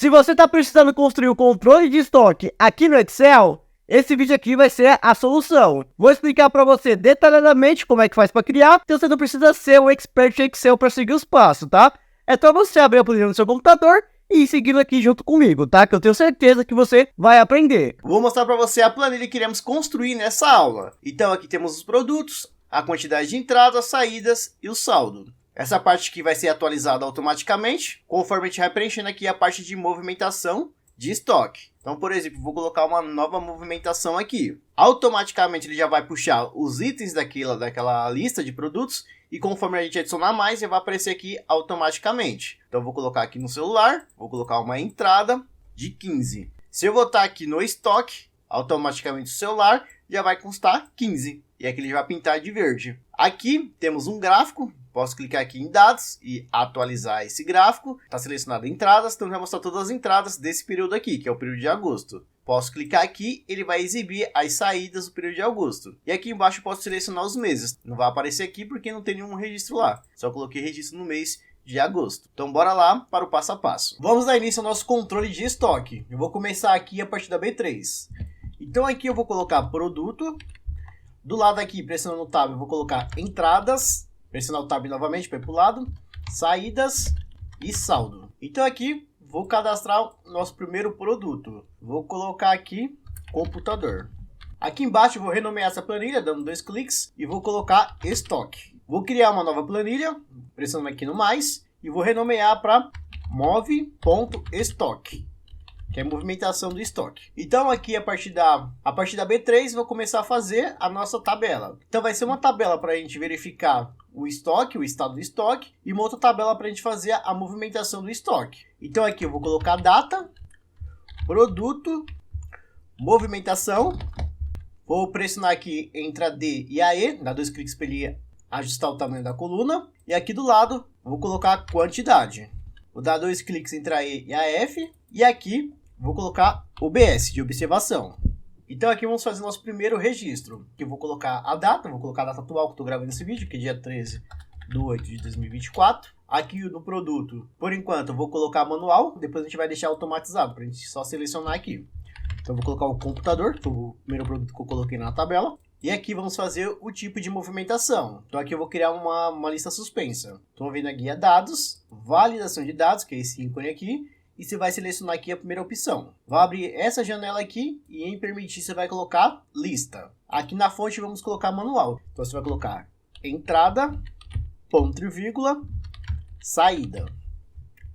Se você está precisando construir um controle de estoque aqui no Excel, esse vídeo aqui vai ser a solução. Vou explicar para você detalhadamente como é que faz para criar, então você não precisa ser um expert em Excel para seguir os passos, tá? É só você abrir a planilha no seu computador e ir seguindo aqui junto comigo, tá? Que eu tenho certeza que você vai aprender. Vou mostrar para você a planilha que iremos construir nessa aula. Então aqui temos os produtos, a quantidade de entradas, saídas e o saldo. Essa parte aqui vai ser atualizada automaticamente, conforme a gente vai preenchendo aqui a parte de movimentação de estoque. Então, por exemplo, vou colocar uma nova movimentação aqui. Automaticamente ele já vai puxar os itens daquela lista de produtos e conforme a gente adicionar mais, já vai aparecer aqui automaticamente. Então, vou colocar aqui no celular, vou colocar uma entrada de 15. Se eu botar aqui no estoque, automaticamente o celular já vai constar 15. E aqui ele vai pintar de verde. Aqui temos um gráfico. Posso clicar aqui em dados e atualizar esse gráfico. Está selecionado entradas, então vai mostrar todas as entradas desse período aqui, que é o período de agosto. Posso clicar aqui, ele vai exibir as saídas do período de agosto. E aqui embaixo eu posso selecionar os meses. Não vai aparecer aqui porque não tem nenhum registro lá. Só coloquei registro no mês de agosto. Então bora lá para o passo a passo. Vamos dar início ao nosso controle de estoque. Eu vou começar aqui a partir da B3. Então aqui eu vou colocar produto. Do lado aqui, pressionando o tab, eu vou colocar entradas. Pressionar o tab novamente para ir para o lado, saídas e saldo. Então aqui vou cadastrar o nosso primeiro produto. Vou colocar aqui computador. Aqui embaixo eu vou renomear essa planilha dando 2 cliques e vou colocar estoque. Vou criar uma nova planilha, pressionando aqui no mais e vou renomear para move.estoque. Que é a movimentação do estoque. Então aqui a partir da B3 vou começar a fazer a nossa tabela. Então vai ser uma tabela para a gente verificar o estoque, o estado do estoque, e uma outra tabela para a gente fazer a movimentação do estoque. Então aqui eu vou colocar data, produto, movimentação, vou pressionar aqui entre a D e a E, dar 2 cliques para ele ajustar o tamanho da coluna, e aqui do lado vou colocar quantidade. Vou dar 2 cliques entre a E e a F, e aqui vou colocar OBS, de observação. Então aqui vamos fazer nosso primeiro registro. Aqui eu vou colocar a data, vou colocar a data atual que eu estou gravando esse vídeo, que é dia 13/8/2024. Aqui no produto, por enquanto, eu vou colocar manual, depois a gente vai deixar automatizado, para a gente só selecionar aqui. Então eu vou colocar o computador, que foi o primeiro produto que eu coloquei na tabela. E aqui vamos fazer o tipo de movimentação. Então aqui eu vou criar uma lista suspensa. Estou vendo a guia dados, validação de dados, que é esse ícone aqui. E você vai selecionar aqui a primeira opção. Vai abrir essa janela aqui e em permitir você vai colocar lista. Aqui na fonte vamos colocar manual. Então você vai colocar entrada, ponto e vírgula, saída.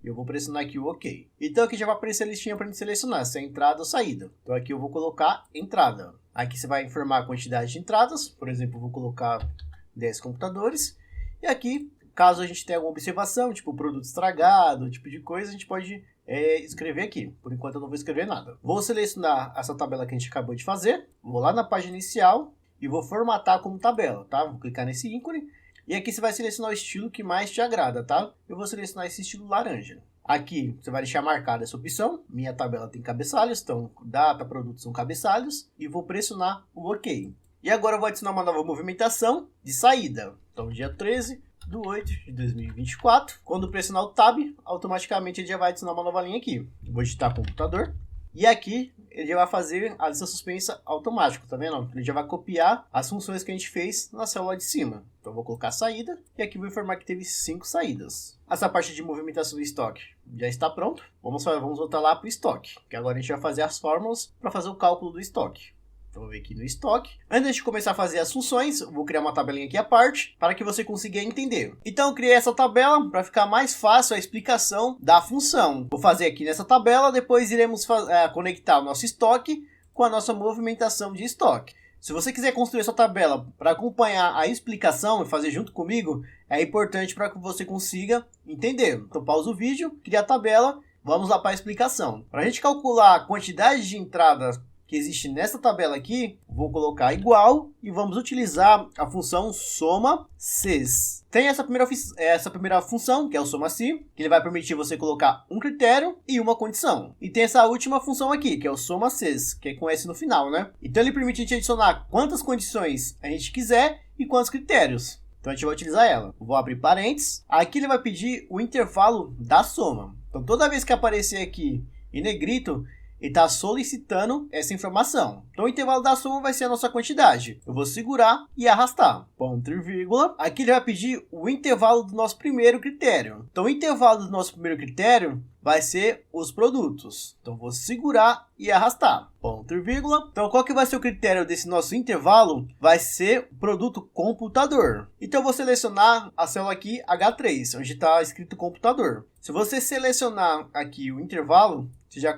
Eu vou pressionar aqui o OK. Então aqui já vai aparecer a listinha para a gente selecionar se é entrada ou saída. Então aqui eu vou colocar entrada. Aqui você vai informar a quantidade de entradas. Por exemplo, eu vou colocar 10 computadores. E aqui, caso a gente tenha alguma observação, tipo produto estragado, tipo de coisa, a gente pode escrever aqui. Por enquanto eu não vou escrever nada. Vou selecionar essa tabela que a gente acabou de fazer. Vou lá na página inicial e vou formatar como tabela, tá? Vou clicar nesse ícone. E aqui você vai selecionar o estilo que mais te agrada, tá? Eu vou selecionar esse estilo laranja. Aqui você vai deixar marcada essa opção. Minha tabela tem cabeçalhos, então data, produto são cabeçalhos. E vou pressionar o OK. E agora eu vou adicionar uma nova movimentação de saída. Então dia 13/8/2024. Quando pressionar o Tab, automaticamente ele já vai adicionar uma nova linha aqui. Eu vou digitar computador. E aqui ele já vai fazer a lista suspensa automático, tá vendo? Ele já vai copiar as funções que a gente fez na célula de cima. Então eu vou colocar saída e aqui vou informar que teve 5 saídas. Essa parte de movimentação do estoque já está pronto. Vamos voltar lá para o estoque, que agora a gente vai fazer as fórmulas para fazer o cálculo do estoque. Então, vou vir aqui no estoque. Antes de começar a fazer as funções, eu vou criar uma tabelinha aqui à parte, para que você consiga entender. Então, eu criei essa tabela para ficar mais fácil a explicação da função. Vou fazer aqui nessa tabela, depois iremos conectar o nosso estoque com a nossa movimentação de estoque. Se você quiser construir essa tabela para acompanhar a explicação e fazer junto comigo, é importante para que você consiga entender. Então, pausa o vídeo, cria a tabela, vamos lá para a explicação. Para a gente calcular a quantidade de entradas que existe nessa tabela aqui, vou colocar igual e vamos utilizar a função soma-cs. Tem essa primeira função, que é o soma-se, que ele vai permitir você colocar um critério e uma condição. E tem essa última função aqui, que é o soma-cs, que é com S no final, né? Então ele permite a gente adicionar quantas condições a gente quiser e quantos critérios. Então a gente vai utilizar ela. Vou abrir parênteses. Aqui ele vai pedir o intervalo da soma. Então toda vez que aparecer aqui em negrito, ele está solicitando essa informação. Então o intervalo da soma vai ser a nossa quantidade. Eu vou segurar e arrastar. Ponto e vírgula. Aqui ele vai pedir o intervalo do nosso primeiro critério. Então o intervalo do nosso primeiro critério vai ser os produtos. Então vou segurar e arrastar. Ponto e vírgula. Então qual que vai ser o critério desse nosso intervalo? Vai ser o produto computador. Então eu vou selecionar a célula aqui H3, onde está escrito computador. Se você selecionar aqui o intervalo,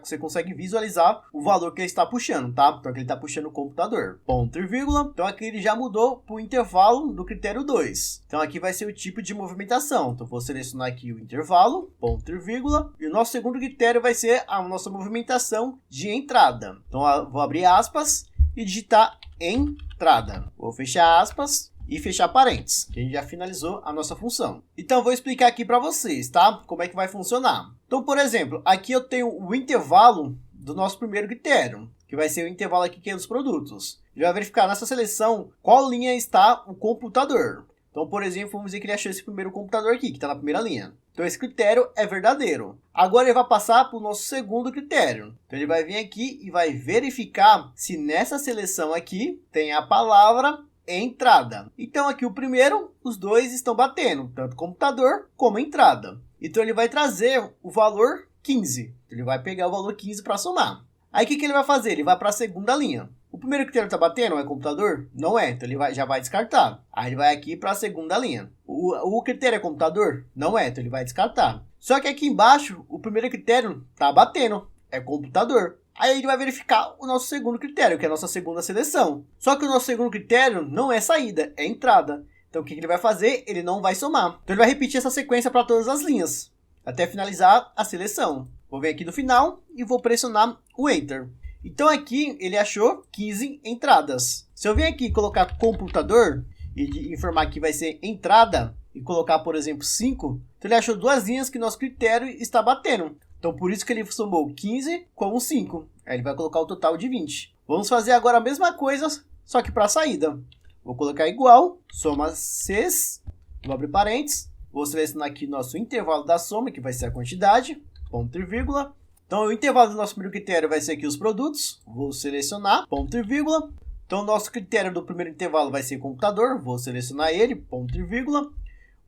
você consegue visualizar o valor que ele está puxando, tá? Então aqui ele está puxando o computador. Ponto e vírgula. Então aqui ele já mudou para o intervalo do critério 2. Então aqui vai ser o tipo de movimentação. Então vou selecionar aqui o intervalo, ponto e vírgula. E o nosso segundo critério vai ser a nossa movimentação de entrada. Então eu vou abrir aspas e digitar entrada. Vou fechar aspas e fechar parênteses, que a gente já finalizou a nossa função. Então, eu vou explicar aqui para vocês, tá? Como é que vai funcionar. Então, por exemplo, aqui eu tenho o intervalo do nosso primeiro critério, que vai ser o intervalo aqui que é dos produtos. Ele vai verificar nessa seleção qual linha está o computador. Então, por exemplo, vamos dizer que ele achou esse primeiro computador aqui, que está na primeira linha. Então, esse critério é verdadeiro. Agora, ele vai passar para o nosso segundo critério. Então, ele vai vir aqui e vai verificar se nessa seleção aqui tem a palavra entrada. Então aqui o primeiro, os dois estão batendo, tanto computador como entrada. Então ele vai trazer o valor 15. Ele vai pegar o valor 15 para somar. Aí o que ele vai fazer? Ele vai para a segunda linha. O primeiro critério está batendo, é computador? Não é, então ele já vai descartar. Aí ele vai aqui para a segunda linha. O critério é computador? Não é, então ele vai descartar. Só que aqui embaixo, o primeiro critério está batendo, é computador. Aí ele vai verificar o nosso segundo critério, que é a nossa segunda seleção. Só que o nosso segundo critério não é saída, é entrada. Então o que ele vai fazer? Ele não vai somar. Então ele vai repetir essa sequência para todas as linhas, até finalizar a seleção. Vou vir aqui no final e vou pressionar o Enter. Então aqui ele achou 15 entradas. Se eu vir aqui e colocar computador e informar que vai ser entrada e colocar, por exemplo, 5, então ele achou duas linhas que nosso critério está batendo. Então, por isso que ele somou 15 com 5. Aí ele vai colocar o total de 20. Vamos fazer agora a mesma coisa, só que para a saída. Vou colocar igual, soma Cs, vou abrir parênteses. Vou selecionar aqui nosso intervalo da soma, que vai ser a quantidade, ponto e vírgula. Então, o intervalo do nosso primeiro critério vai ser aqui os produtos. Vou selecionar, ponto e vírgula. Então, o nosso critério do primeiro intervalo vai ser computador. Vou selecionar ele, ponto e vírgula.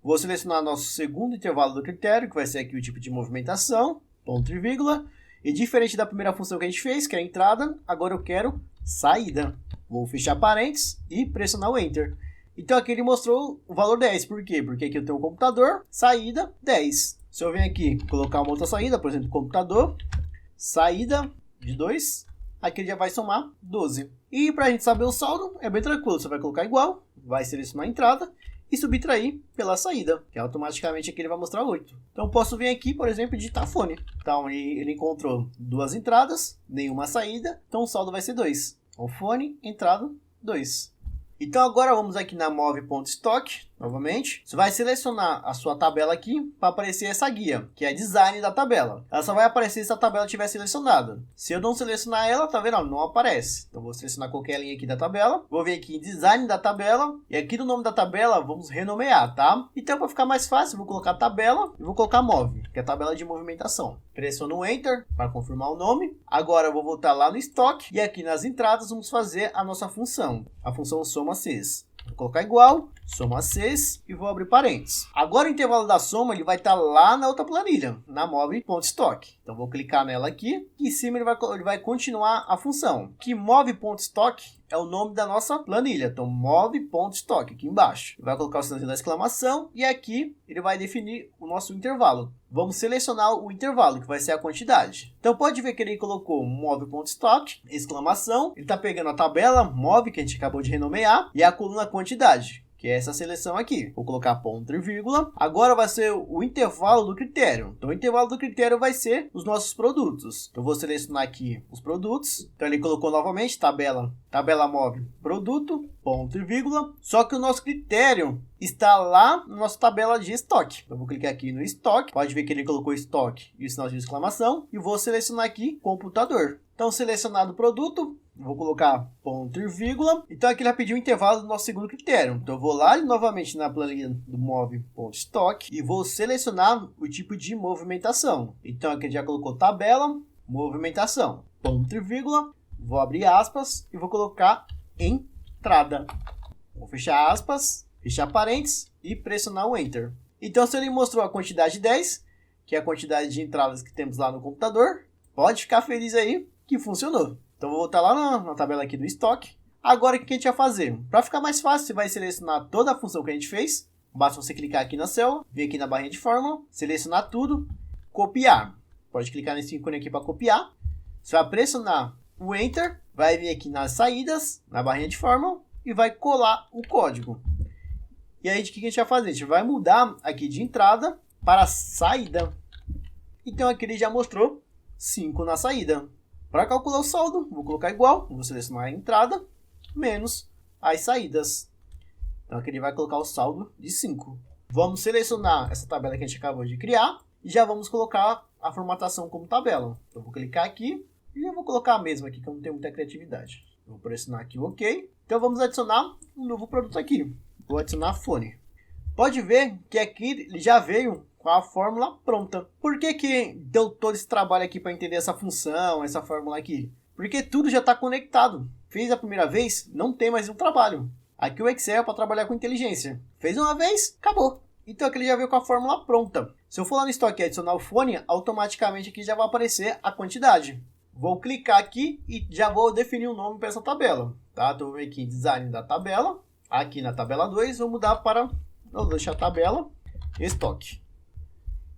Vou selecionar nosso segundo intervalo do critério, que vai ser aqui o tipo de movimentação. Ponto e vírgula. E diferente da primeira função que a gente fez, que é a entrada, agora eu quero saída. Vou fechar parênteses e pressionar o Enter. Então aqui ele mostrou o valor 10. Por quê? Porque aqui eu tenho o computador, saída 10. Se eu venho aqui colocar uma outra saída, por exemplo, computador, saída de 2, aqui ele já vai somar 12. E para a gente saber o saldo, é bem tranquilo. Você vai colocar igual, vai selecionar a entrada e subtrair pela saída, que automaticamente aqui ele vai mostrar 8. Então eu posso vir aqui, por exemplo, e digitar fone. Então ele encontrou duas entradas, nenhuma saída, então o saldo vai ser 2. Então fone, entrada, 2. Então agora vamos aqui na move.stock, novamente. Você vai selecionar a sua tabela aqui para aparecer essa guia, que é design da tabela. Ela só vai aparecer se a tabela estiver selecionada. Se eu não selecionar ela, tá vendo? Não aparece. Então vou selecionar qualquer linha aqui da tabela. Vou vir aqui em design da tabela. E aqui no nome da tabela, vamos renomear, tá? Então para ficar mais fácil, vou colocar tabela e vou colocar move, que é a tabela de movimentação. Pressiono Enter para confirmar o nome. Agora eu vou voltar lá no estoque. E aqui nas entradas vamos fazer a nossa função. A função soma Cs. Vou colocar igual, soma Cs e vou abrir parênteses. Agora o intervalo da soma ele vai estar lá na outra planilha, na move.stock. Então vou clicar nela aqui e em cima ele vai continuar a função. Que move.stock é o nome da nossa planilha. Então move.stock aqui embaixo. Ele vai colocar o sinalzinho da exclamação e aqui ele vai definir o nosso intervalo. Vamos selecionar o intervalo, que vai ser a quantidade. Então pode ver que ele colocou move.stock, exclamação. Ele está pegando a tabela move, que a gente acabou de renomear, e a coluna quantidade, que é essa seleção aqui. Vou colocar ponto e vírgula. Agora vai ser o intervalo do critério. Então o intervalo do critério vai ser os nossos produtos. Então vou selecionar aqui os produtos. Então ele colocou novamente tabela move produto, ponto e vírgula. Só que o nosso critério está lá na nossa tabela de estoque. Então vou clicar aqui no estoque. Pode ver que ele colocou estoque e o sinal de exclamação. E vou selecionar aqui computador. Então selecionado o produto, vou colocar ponto e vírgula. Então aqui ele vai pedir o intervalo do nosso segundo critério. Então eu vou lá novamente na planilha do move.stock e vou selecionar o tipo de movimentação. Então aqui ele já colocou tabela movimentação, ponto e vírgula, vou abrir aspas e vou colocar entrada. Vou fechar aspas, fechar parênteses e pressionar o Enter. Então, se ele mostrou a quantidade 10, que é a quantidade de entradas que temos lá no computador, pode ficar feliz aí que funcionou. Então, vou voltar lá na tabela aqui do estoque. Agora, o que a gente vai fazer? Para ficar mais fácil, você vai selecionar toda a função que a gente fez. Basta você clicar aqui na célula, vir aqui na barrinha de fórmula, selecionar tudo, copiar. Pode clicar nesse ícone aqui para copiar. Você vai pressionar o Enter, vai vir aqui nas saídas, na barrinha de fórmula, e vai colar o código. E aí, o que a gente vai fazer? A gente vai mudar aqui de entrada para saída. Então, aqui ele já mostrou 5 na saída. Para calcular o saldo, vou colocar igual, vou selecionar a entrada, menos as saídas. Então, aqui ele vai colocar o saldo de 5. Vamos selecionar essa tabela que a gente acabou de criar e já vamos colocar a formatação como tabela. Então, vou clicar aqui e eu vou colocar a mesma aqui, que eu não tenho muita criatividade. Vou pressionar aqui o OK. Então, vamos adicionar um novo produto aqui. Vou adicionar fone. Pode ver que aqui ele já veio com a fórmula pronta. Por que deu todo esse trabalho aqui para entender essa função, essa fórmula aqui? Porque tudo já está conectado. Fez a primeira vez, não tem mais um trabalho. Aqui o Excel é para trabalhar com inteligência. Fez uma vez, acabou. Então aqui ele já veio com a fórmula pronta. Se eu for lá no estoque e adicionar o fone, automaticamente aqui já vai aparecer a quantidade. Vou clicar aqui e já vou definir o nome para essa tabela. Tá? Então, vou vir aqui em design da tabela. Aqui na tabela 2, vou mudar para... Vou deixar a tabela estoque.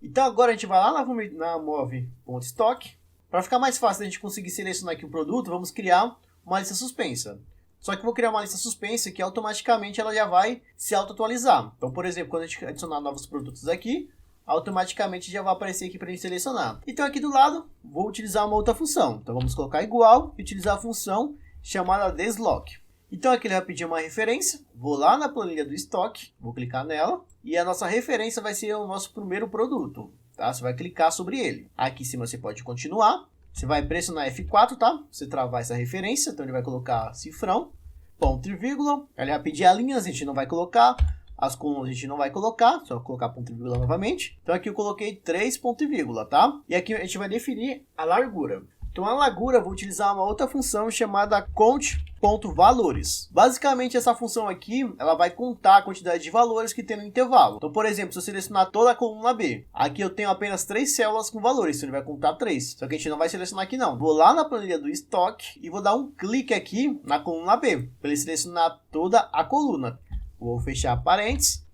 Então agora a gente vai lá na move.stock. Para ficar mais fácil a gente conseguir selecionar aqui o produto, vamos criar uma lista suspensa. Só que eu vou criar uma lista suspensa que automaticamente ela já vai se auto-atualizar. Então, por exemplo, quando a gente adicionar novos produtos aqui, automaticamente já vai aparecer aqui para a gente selecionar. Então aqui do lado, vou utilizar uma outra função. Então vamos colocar igual e utilizar a função chamada deslock. Então aqui ele vai pedir uma referência, vou lá na planilha do estoque, vou clicar nela e a nossa referência vai ser o nosso primeiro produto, tá? Você vai clicar sobre ele. Aqui em cima você pode continuar, você vai pressionar F4, tá? Você travar essa referência, então ele vai colocar cifrão, ponto e vírgula, ele vai pedir a linha, a gente não vai colocar, as colunas a gente não vai colocar, só colocar ponto e vírgula novamente. Então aqui eu coloquei 3 ponto e vírgula, tá? E aqui a gente vai definir a largura. Então a largura eu vou utilizar uma outra função chamada count.valores. Basicamente essa função aqui, ela vai contar a quantidade de valores que tem no intervalo. Então, por exemplo, se eu selecionar toda a coluna B, aqui eu tenho apenas 3 células com valores, então ele vai contar 3. Só que a gente não vai selecionar aqui não. Vou lá na planilha do estoque e vou dar um clique aqui na coluna B, para ele selecionar toda a coluna. Vou fechar parênteses,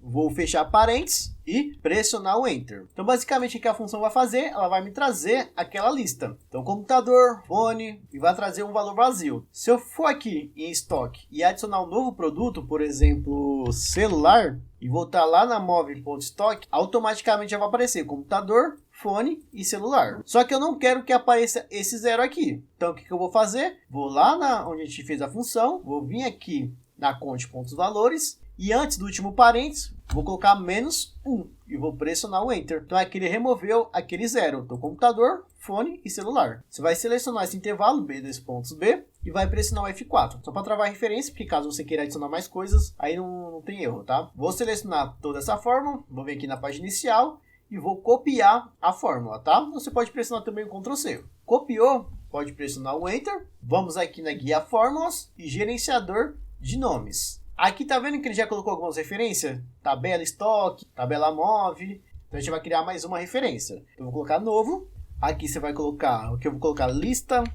e pressionar o Enter. Então, basicamente, o que a função vai fazer? Ela vai me trazer aquela lista. Então, computador, fone, e vai trazer um valor vazio. Se eu for aqui em estoque e adicionar um novo produto, por exemplo, celular, e voltar lá na move.stock, automaticamente já vai aparecer computador, fone e celular. Só que eu não quero que apareça esse zero aqui. Então, o que eu vou fazer? Vou lá onde a gente fez a função, vou vir aqui na conte.valores, e antes do último parênteses, vou colocar menos 1 e vou pressionar o Enter. Então aqui ele removeu aquele zero do computador, fone e celular. Você vai selecionar esse intervalo, B2.B, e vai pressionar o F4. Só para travar a referência, porque caso você queira adicionar mais coisas, aí não tem erro, tá? Vou selecionar toda essa fórmula, vou vir aqui na página inicial e vou copiar a fórmula, tá? Você pode pressionar também o Ctrl C. Copiou, pode pressionar o Enter. Vamos aqui na guia fórmulas e gerenciador de nomes. Aqui tá vendo que ele já colocou algumas referências? Tabela estoque, tabela move. Então a gente vai criar mais uma referência. Então eu vou colocar novo. Aqui você vai colocar, eu vou colocar lista,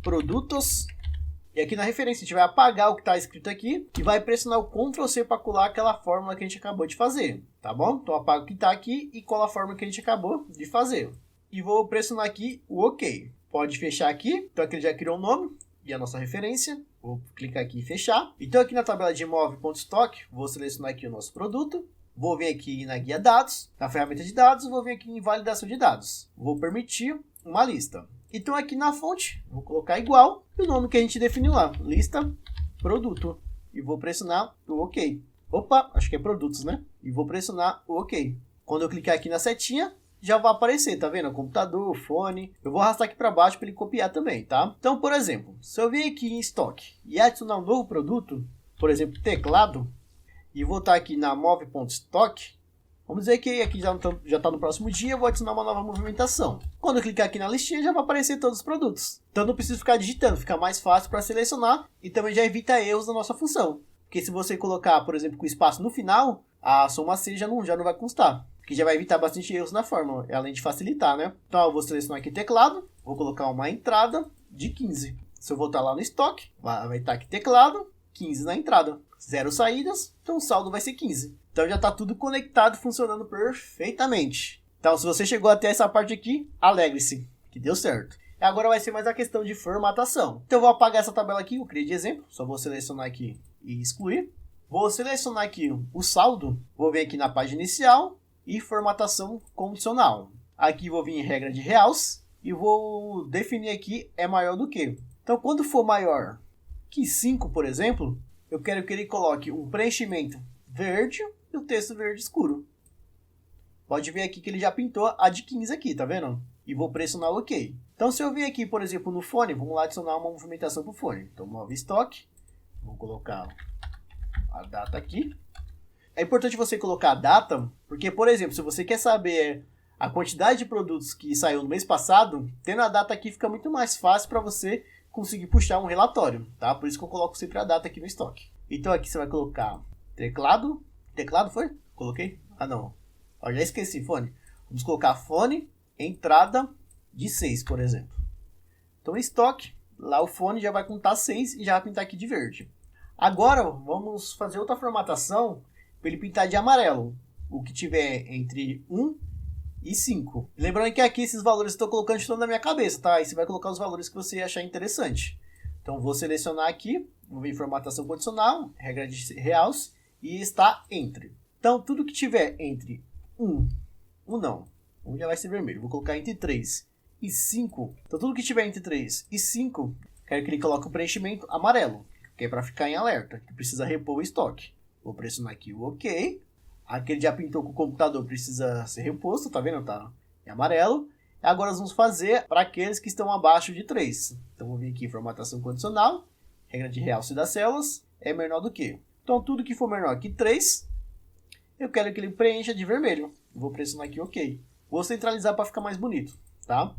produtos. E aqui na referência a gente vai apagar o que está escrito aqui e vai pressionar o Ctrl C para colar aquela fórmula que a gente acabou de fazer. Tá bom? Então apago o que está aqui e colo a fórmula que a gente acabou de fazer. E vou pressionar aqui o OK. Pode fechar aqui. Então aqui ele já criou o nome e a nossa referência. Vou clicar aqui e fechar. Então aqui na tabela de move.stock, vou selecionar aqui o nosso produto. Vou vir aqui na guia dados, na ferramenta de dados, vou vir aqui em validação de dados. Vou permitir uma lista. Então aqui na fonte, vou colocar igual e o nome que a gente definiu lá, lista, produto. E vou pressionar o OK. Opa, acho que é produtos, né? E vou pressionar o OK. Quando eu clicar aqui na setinha, já vai aparecer, tá vendo? Computador, fone. Eu vou arrastar aqui para baixo para ele copiar também, tá? Então, por exemplo, se eu vir aqui em estoque e adicionar um novo produto, por exemplo, teclado, e voltar aqui na move.stock, Vamos dizer que aqui já está no próximo dia, eu vou adicionar uma nova movimentação. Quando eu clicar aqui na listinha, já vai aparecer todos os produtos. Então não preciso ficar digitando, fica mais fácil para selecionar e também já evita erros na nossa função. Porque se você colocar, por exemplo, com espaço no final, a soma C já não vai constar. Que já vai evitar bastante erros na fórmula, além de facilitar, né? Então eu vou selecionar aqui teclado, vou colocar uma entrada de 15. Se eu voltar lá no estoque, vai estar aqui teclado, 15 na entrada. 0 saídas, então o saldo vai ser 15. Então já está tudo conectado, funcionando perfeitamente. Então se você chegou até essa parte aqui, alegre-se, que deu certo. Agora vai ser mais a questão de formatação. Então eu vou apagar essa tabela aqui, eu criei de exemplo, só vou selecionar aqui e excluir. Vou selecionar aqui o saldo, vou vir aqui na página inicial e formatação condicional. Aqui vou vir em regra de realce e vou definir aqui é maior do que. Então quando for maior que 5, por exemplo, eu quero que ele coloque um preenchimento verde e o texto verde escuro. Pode ver aqui que ele já pintou a de 15 aqui, tá vendo? E vou pressionar o OK. Então se eu vir aqui, por exemplo, no fone, vamos lá adicionar uma movimentação para o fone. Então move estoque, vou colocar a data aqui. É importante você colocar a data, porque, por exemplo, se você quer saber a quantidade de produtos que saiu no mês passado, tendo a data aqui fica muito mais fácil para você conseguir puxar um relatório, tá? Por isso que eu coloco sempre a data aqui no estoque. Então aqui você vai colocar teclado. Teclado foi? Coloquei? Ah, não. Ó, já esqueci, fone. Vamos colocar fone, entrada de 6, por exemplo. Então estoque, lá o fone já vai contar 6 e já vai pintar aqui de verde. Agora vamos fazer outra formatação para ele pintar de amarelo, o que tiver entre 1 e 5. Lembrando que aqui esses valores eu estou colocando de na minha cabeça, tá? Aí você vai colocar os valores que você achar interessante. Então vou selecionar aqui, vou vir em formatação condicional, regra de realce, e está entre. Então tudo que tiver entre 1 já vai ser vermelho, vou colocar entre 3 e 5. Então tudo que tiver entre 3 e 5, quero que ele coloque o preenchimento amarelo, que é para ficar em alerta, que precisa repor o estoque. Vou pressionar aqui o OK. Aquele já pintou com o computador, precisa ser reposto, tá vendo? Tá em amarelo. Agora nós vamos fazer para aqueles que estão abaixo de 3. Então vou vir aqui em formatação condicional, regra de realce das células, é menor do que. Então tudo que for menor que 3, eu quero que ele preencha de vermelho. Vou pressionar aqui OK. Vou centralizar para ficar mais bonito, tá?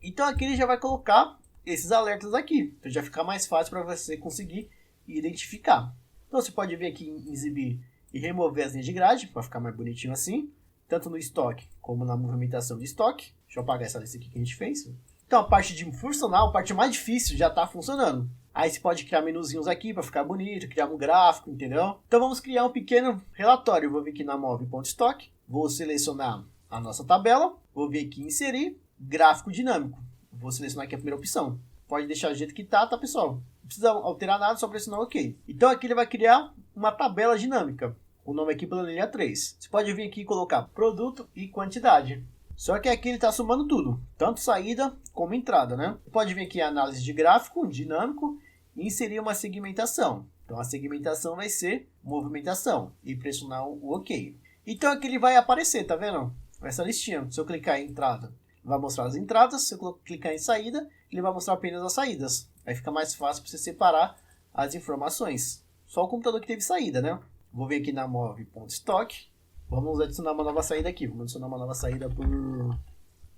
Então aqui ele já vai colocar esses alertas aqui. Então já fica mais fácil para você conseguir identificar. Então você pode vir aqui em exibir e remover as linhas de grade, para ficar mais bonitinho assim, tanto no estoque como na movimentação de estoque. Deixa eu apagar essa lista aqui que a gente fez. Então a parte de funcional, a parte mais difícil, já está funcionando. Aí você pode criar menuzinhos aqui para ficar bonito, criar um gráfico, entendeu? Então vamos criar um pequeno relatório. Eu vou vir aqui na move.stock, vou selecionar a nossa tabela, vou vir aqui em inserir, gráfico dinâmico. Vou selecionar aqui a primeira opção. Pode deixar do jeito que tá, pessoal? Não precisa alterar nada, só pressionar OK. Então aqui ele vai criar uma tabela dinâmica. O nome aqui planilha 3. Você pode vir aqui e colocar produto e quantidade. Só que aqui ele está somando tudo, tanto saída como entrada, né? Você pode vir aqui em análise de gráfico dinâmico e inserir uma segmentação. Então a segmentação vai ser movimentação e pressionar o OK. Então aqui ele vai aparecer, tá vendo? Essa listinha. Se eu clicar em entrada, vai mostrar as entradas. Se eu clicar em saída, ele vai mostrar apenas as saídas. Aí fica mais fácil para você separar as informações. Só o computador que teve saída, né? Vou vir aqui na move.stock. Vamos adicionar uma nova saída aqui. Vamos adicionar uma nova saída por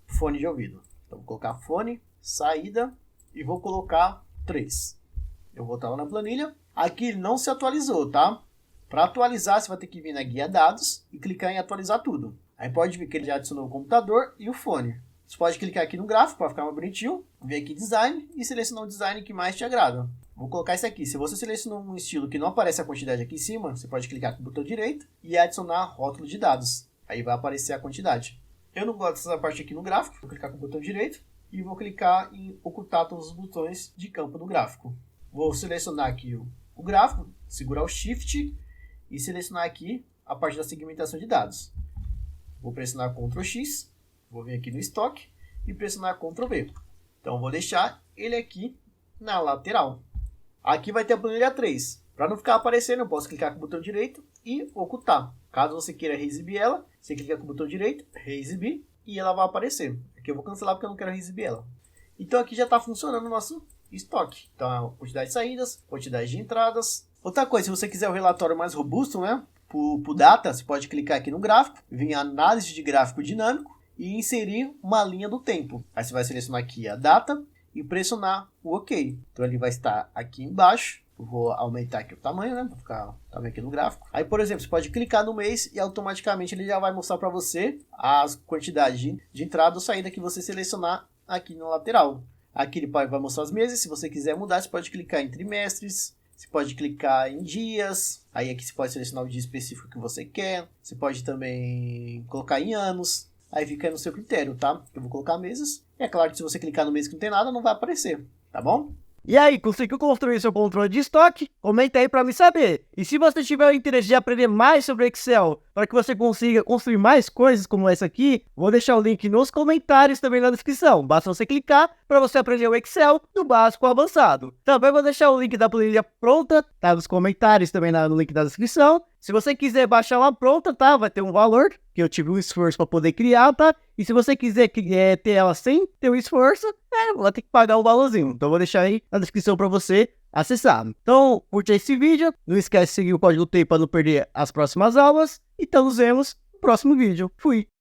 fone de ouvido. Então vou colocar fone, saída e vou colocar 3. Eu vou estar lá na planilha. Aqui ele não se atualizou, tá? Para atualizar, você vai ter que vir na guia dados e clicar em atualizar tudo. Aí pode ver que ele já adicionou o computador e o fone. Você pode clicar aqui no gráfico para ficar mais bonitinho, vir aqui design e selecionar o design que mais te agrada. Vou colocar esse aqui. Se você selecionou um estilo que não aparece a quantidade aqui em cima, você pode clicar com o botão direito e adicionar rótulo de dados. Aí vai aparecer a quantidade. Eu não gosto dessa parte aqui no gráfico, vou clicar com o botão direito e vou clicar em ocultar todos os botões de campo no gráfico. Vou selecionar aqui o gráfico, segurar o Shift e selecionar aqui a parte da segmentação de dados. Vou pressionar Ctrl X, vou vir aqui no estoque e pressionar Ctrl V. Então vou deixar ele aqui na lateral. Aqui vai ter a planilha 3. Para não ficar aparecendo, eu posso clicar com o botão direito e ocultar. Caso você queira reexibir ela, você clica com o botão direito, reexibir, e ela vai aparecer. Aqui eu vou cancelar porque eu não quero reexibir ela. Então aqui já está funcionando o nosso estoque. Então a quantidade de saídas, quantidade de entradas. Outra coisa, se você quiser o relatório mais robusto, né? pro data, você pode clicar aqui no gráfico, vir em análise de gráfico dinâmico e inserir uma linha do tempo. Aí você vai selecionar aqui a data e pressionar o OK. Então ele vai estar aqui embaixo. Eu vou aumentar aqui o tamanho, né? Para ficar o tamanho aqui no gráfico. Aí, por exemplo, você pode clicar no mês e automaticamente ele já vai mostrar para você as quantidades de entrada ou saída que você selecionar aqui na lateral. Aqui ele vai mostrar os meses. Se você quiser mudar, você pode clicar em trimestres. Você pode clicar em dias. Aí aqui você pode selecionar o dia específico que você quer. Você pode também colocar em anos. Aí fica no seu critério, tá? Eu vou colocar meses. É claro que se você clicar no mês que não tem nada, não vai aparecer, tá bom? E aí, conseguiu construir seu controle de estoque? Comenta aí para me saber. E se você tiver o interesse de aprender mais sobre Excel, para que você consiga construir mais coisas como essa aqui, vou deixar o link nos comentários também na descrição. Basta você clicar para você aprender o Excel do básico ao avançado. Também vou deixar o link da planilha pronta, tá? Nos comentários também no link da descrição. Se você quiser baixar ela pronta, tá? Vai ter um valor, que eu tive um esforço para poder criar, tá? E se você quiser ter ela sem ter um esforço, vai ter que pagar um valorzinho. Então eu vou deixar aí na descrição para você acessar. Então, curte esse vídeo. Não esquece de seguir o código TEI para não perder as próximas aulas. Então nos vemos no próximo vídeo. Fui!